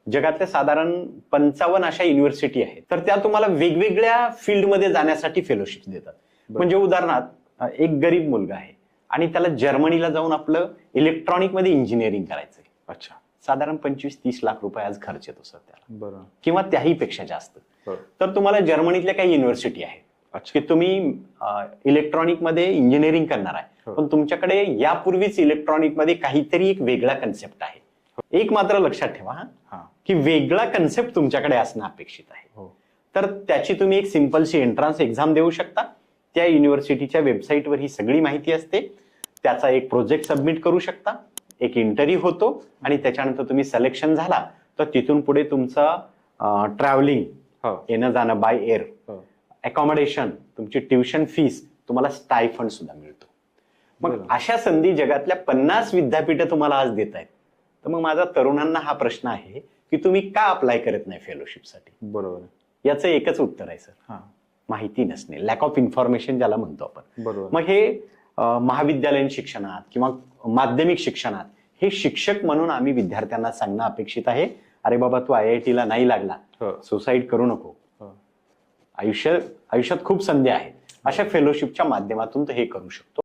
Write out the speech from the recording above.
जगातल्या साधारण 55 अशा युनिव्हर्सिटी आहेत, तर त्या तुम्हाला वेगवेगळ्या फील्डमध्ये जाण्यासाठी फेलोशिप देतात. म्हणजे उदाहरणार्थ एक गरीब मुलगा आहे आणि त्याला जर्मनीला जाऊन आपलं इलेक्ट्रॉनिक मध्ये इंजिनिअरिंग करायचंय. अच्छा. साधारण 25-30 लाख रुपये आज खर्च येतो सर त्याला, बरं. किंवा त्याही पेक्षा जास्त. बरं. तर तुम्हाला जर्मनीतल्या काही युनिव्हर्सिटी आहेत अच्छा. की तुम्ही इलेक्ट्रॉनिक मध्ये इंजिनिअरिंग करणार आहे, पण तुमच्याकडे यापूर्वीच इलेक्ट्रॉनिक मध्ये काहीतरी एक वेगळा कन्सेप्ट आहे. एक मात्र लक्षात ठेवा हा, की वेगळा कन्सेप्ट तुमच्याकडे असणं अपेक्षित आहे. तर त्याची तुम्ही एक सिंपलशी एंट्रन्स एक्झाम देऊ शकता. त्या युनिव्हर्सिटीच्या वेबसाईटवर ही सगळी माहिती असते. त्याचा एक प्रोजेक्ट सबमिट करू शकता, एक इंटरव्ह्यू होतो आणि त्याच्यानंतर तुम्ही सिलेक्शन झाला तर तिथून पुढे तुमचं ट्रॅव्हलिंग, येणं जाणं बाय एअर, अकॉमोडेशन, तुमची ट्युशन फीस, तुम्हाला स्टायफंड सुद्धा मिळतो. मग अशा संधी जगातल्या 50 विद्यापीठं तुम्हाला आज देत आहेत. तर मग माझा तरुणांना हा प्रश्न आहे की तुम्ही का अप्लाय करत नाही फेलोशिपसाठी? बरोबर. याचं एकच उत्तर आहे सर, माहिती नसणे, लॅक ऑफ इन्फॉर्मेशन ज्याला म्हणतो आपण. बरोबर. मग हे महाविद्यालयीन शिक्षणात किंवा माध्यमिक शिक्षणात हे शिक्षक म्हणून आम्ही विद्यार्थ्यांना सांगणं अपेक्षित आहे, अरे बाबा तू IIT ला नाही लागला, सुसाईड करू नको. आयुष्यात खूप संधी आहेत. अशा फेलोशिपच्या माध्यमातून तो हे करू शकतो.